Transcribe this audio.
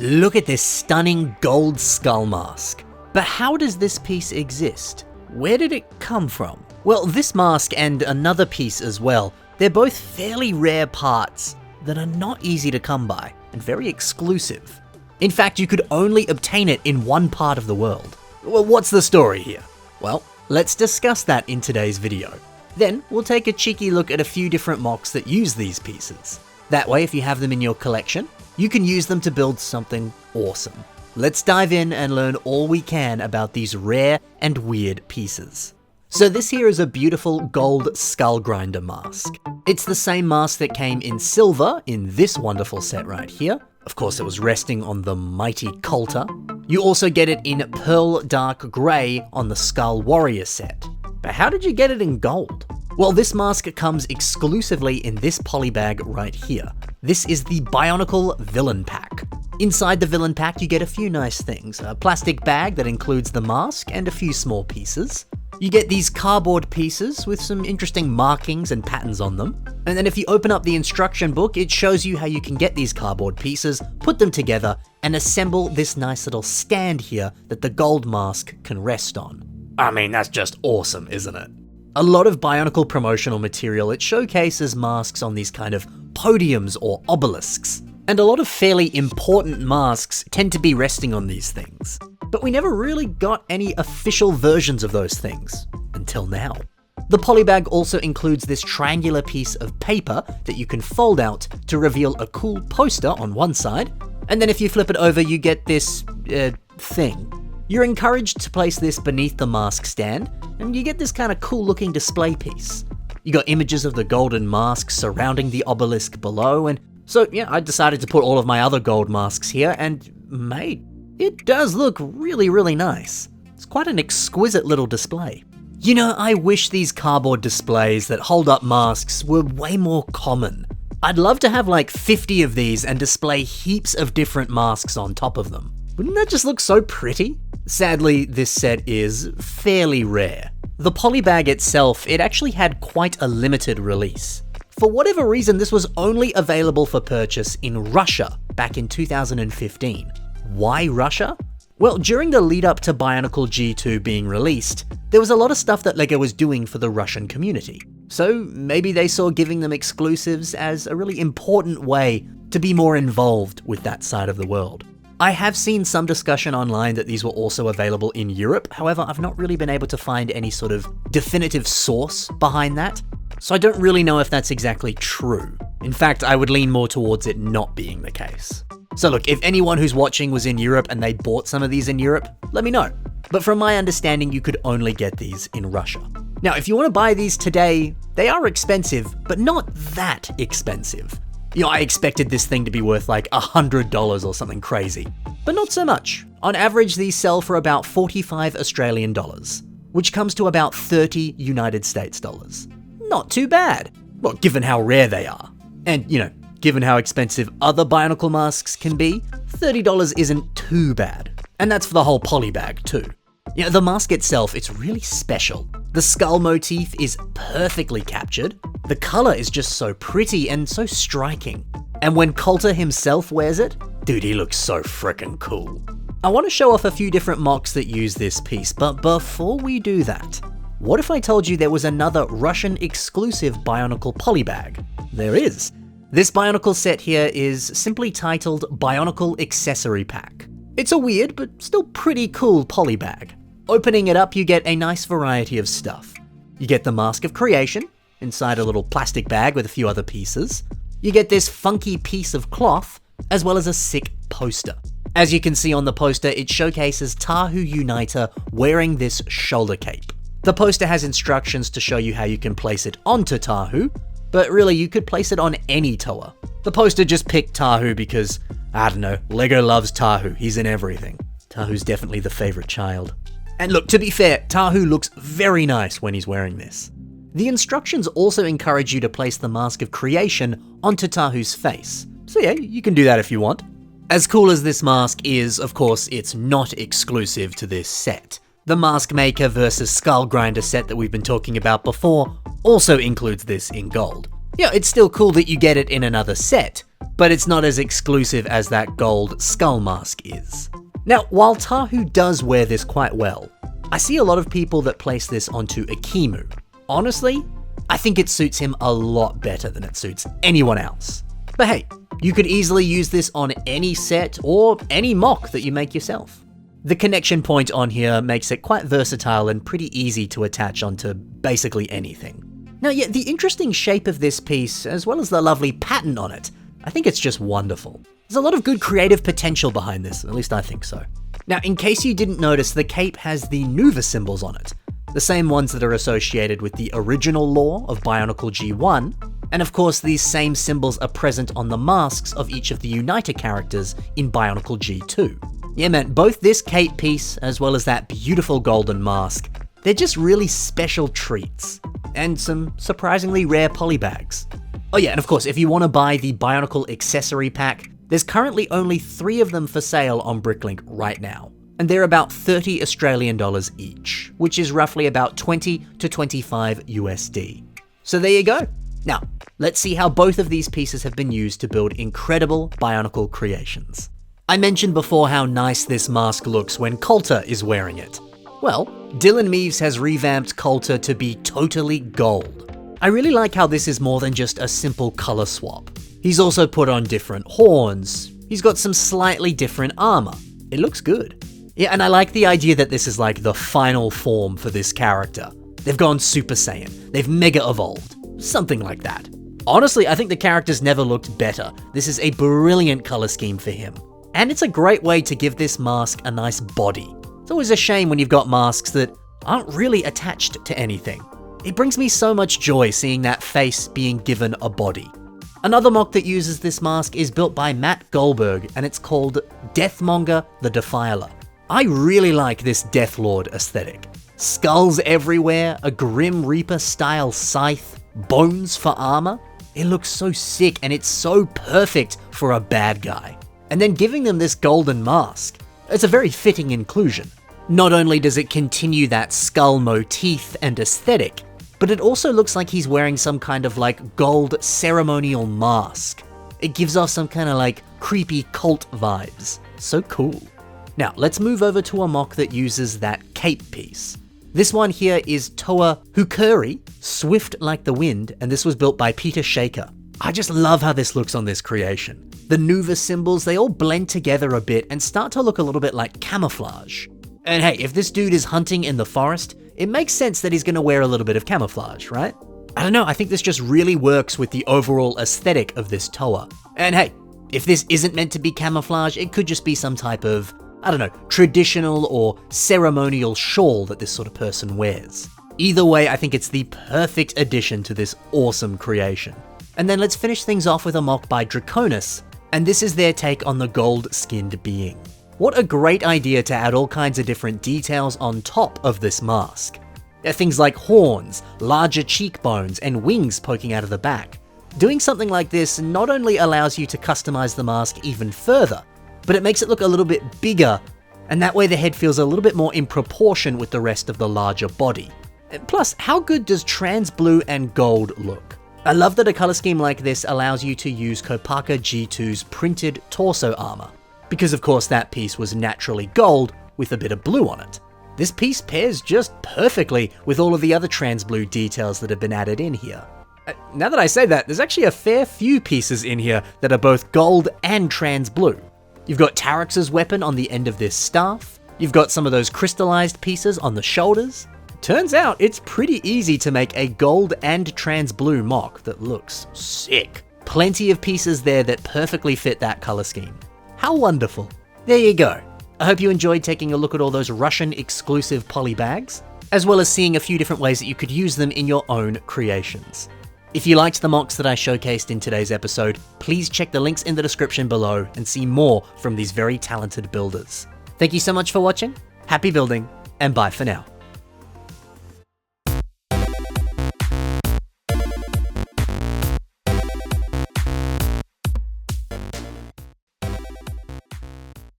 Look at this stunning gold skull mask. But how does this piece exist? Where did it come from? Well, this mask and another piece as well, they're both fairly rare parts that are not easy to come by and very exclusive. In fact, you could only obtain it in one part of the world. Well, what's the story here? Well, let's discuss that in today's video. Then we'll take a cheeky look at a few different mocks that use these pieces. That way, if you have them in your collection, you can use them to build something awesome. Let's dive in and learn all we can about these rare and weird pieces. So this here is a beautiful gold skull grinder mask. It's the same mask that came in silver in this wonderful set right here. Of course, it was resting on the mighty Coulter. You also get it in pearl dark grey on the Skull Warrior set. But how did you get it in gold? Well, this mask comes exclusively in this polybag right here. This is the Bionicle Villain Pack. Inside the Villain Pack, you get a few nice things. A plastic bag that includes the mask and a few small pieces. You get these cardboard pieces with some interesting markings and patterns on them. And then if you open up the instruction book, it shows you how you can get these cardboard pieces, put them together, and assemble this nice little stand here that the gold mask can rest on. I mean, that's just awesome, isn't it? A lot of Bionicle promotional material, it showcases masks on these kind of podiums or obelisks. And a lot of fairly important masks tend to be resting on these things. But we never really got any official versions of those things, until now. The polybag also includes this triangular piece of paper that you can fold out to reveal a cool poster on one side, and then if you flip it over you get this, thing. You're encouraged to place this beneath the mask stand, and you get this kind of cool looking display piece. You got images of the golden mask surrounding the obelisk below, and so yeah, I decided to put all of my other gold masks here, and mate, it does look really, really nice. It's quite an exquisite little display. You know, I wish these cardboard displays that hold up masks were way more common. I'd love to have like 50 of these and display heaps of different masks on top of them. Wouldn't that just look so pretty? Sadly, this set is fairly rare. The polybag itself, it actually had quite a limited release. For whatever reason, this was only available for purchase in Russia back in 2015. Why Russia? Well, during the lead up to Bionicle G2 being released, there was a lot of stuff that LEGO was doing for the Russian community. So maybe they saw giving them exclusives as a really important way to be more involved with that side of the world. I have seen some discussion online that these were also available in Europe, however, I've not really been able to find any sort of definitive source behind that, so I don't really know if that's exactly true. In fact, I would lean more towards it not being the case. So look, if anyone who's watching was in Europe and they bought some of these in Europe, let me know. But from my understanding, you could only get these in Russia. Now, if you want to buy these today, they are expensive, but not that expensive. You know, I expected this thing to be worth like $100 or something crazy, but not so much. On average, these sell for about 45 Australian dollars, which comes to about 30 United States dollars. Not too bad. Well, given how rare they are. And, you know, given how expensive other Bionicle masks can be, $30 isn't too bad. And that's for the whole polybag too. You know, the mask itself, it's really special. The skull motif is perfectly captured. The color is just so pretty and so striking. And when Coulter himself wears it, dude, he looks so frickin' cool. I want to show off a few different mocks that use this piece, but before we do that, what if I told you there was another Russian exclusive Bionicle polybag? There is. This Bionicle set here is simply titled Bionicle Accessory Pack. It's a weird but still pretty cool polybag. Opening it up, you get a nice variety of stuff. You get the Mask of Creation, inside a little plastic bag with a few other pieces. You get this funky piece of cloth, as well as a sick poster. As you can see on the poster, it showcases Tahu Uniter wearing this shoulder cape. The poster has instructions to show you how you can place it onto Tahu, but really you could place it on any Toa. The poster just picked Tahu because, I don't know, LEGO loves Tahu, he's in everything. Tahu's definitely the favorite child. And look, to be fair, Tahu looks very nice when he's wearing this. The instructions also encourage you to place the Mask of Creation onto Tahu's face. So yeah, you can do that if you want. As cool as this mask is, of course, it's not exclusive to this set. The Mask Maker vs Skull Grinder set that we've been talking about before also includes this in gold. Yeah, it's still cool that you get it in another set, but it's not as exclusive as that gold skull mask is. Now, while Tahu does wear this quite well, I see a lot of people that place this onto Akimu. Honestly, I think it suits him a lot better than it suits anyone else. But hey, you could easily use this on any set or any mock that you make yourself. The connection point on here makes it quite versatile and pretty easy to attach onto basically anything. Now, yeah, the interesting shape of this piece, as well as the lovely pattern on it, I think it's just wonderful. There's a lot of good creative potential behind this, at least I think so. Now, in case you didn't notice, the cape has the Nuva symbols on it, the same ones that are associated with the original lore of Bionicle G1, and of course these same symbols are present on the masks of each of the Uniter characters in Bionicle G2. Yeah man, both this cape piece as well as that beautiful golden mask, they're just really special treats, and some surprisingly rare polybags. Oh yeah, and of course if you want to buy the Bionicle Accessory Pack, there's currently only 3 of them for sale on Bricklink right now, and they're about 30 Australian dollars each, which is roughly about 20 to 25 USD. So there you go. Now, let's see how both of these pieces have been used to build incredible Bionicle creations. I mentioned before how nice this mask looks when Coulter is wearing it. Well, Dylan Meaves has revamped Coulter to be totally gold. I really like how this is more than just a simple color swap. He's also put on different horns, he's got some slightly different armor. It looks good. Yeah, and I like the idea that this is like the final form for this character. They've gone Super Saiyan, they've mega evolved, something like that. Honestly, I think the character's never looked better. This is a brilliant color scheme for him. And it's a great way to give this mask a nice body. It's always a shame when you've got masks that aren't really attached to anything. It brings me so much joy seeing that face being given a body. Another mock that uses this mask is built by Matt Goldberg, and it's called Deathmonger the Defiler. I really like this Death Lord aesthetic. Skulls everywhere, a Grim Reaper style scythe, bones for armor. It looks so sick and it's so perfect for a bad guy. And then giving them this golden mask, it's a very fitting inclusion. Not only does it continue that skull motif and aesthetic, but it also looks like he's wearing some kind of like gold ceremonial mask. It gives off some kind of like creepy cult vibes. So cool. Now let's move over to a mock that uses that cape piece. This one here is Toa Hukuri, Swift Like the Wind, and this was built by Peter Shaker. I just love how this looks on this creation. The Nuva symbols, they all blend together a bit and start to look a little bit like camouflage. And hey, if this dude is hunting in the forest, it makes sense that he's gonna wear a little bit of camouflage, right? I don't know, I think this just really works with the overall aesthetic of this Toa. And hey, if this isn't meant to be camouflage, it could just be some type of, I don't know, traditional or ceremonial shawl that this sort of person wears. Either way, I think it's the perfect addition to this awesome creation. And then let's finish things off with a mock by Draconis, and this is their take on the gold-skinned being. What a great idea to add all kinds of different details on top of this mask. Things like horns, larger cheekbones, and wings poking out of the back. Doing something like this not only allows you to customize the mask even further, but it makes it look a little bit bigger, and that way the head feels a little bit more in proportion with the rest of the larger body. Plus, how good does trans blue and gold look? I love that a color scheme like this allows you to use Kopaka G2's printed torso armor, because of course that piece was naturally gold with a bit of blue on it. This piece pairs just perfectly with all of the other trans blue details that have been added in here. Now that I say that, there's actually a fair few pieces in here that are both gold and trans blue. You've got Taryx's weapon on the end of this staff, you've got some of those crystallized pieces on the shoulders. Turns out it's pretty easy to make a gold and trans blue mock that looks sick. Plenty of pieces there that perfectly fit that color scheme. How wonderful. There you go. I hope you enjoyed taking a look at all those Russian exclusive poly bags, as well as seeing a few different ways that you could use them in your own creations. If you liked the mocks that I showcased in today's episode, please check the links in the description below and see more from these very talented builders. Thank you so much for watching, happy building, and bye for now.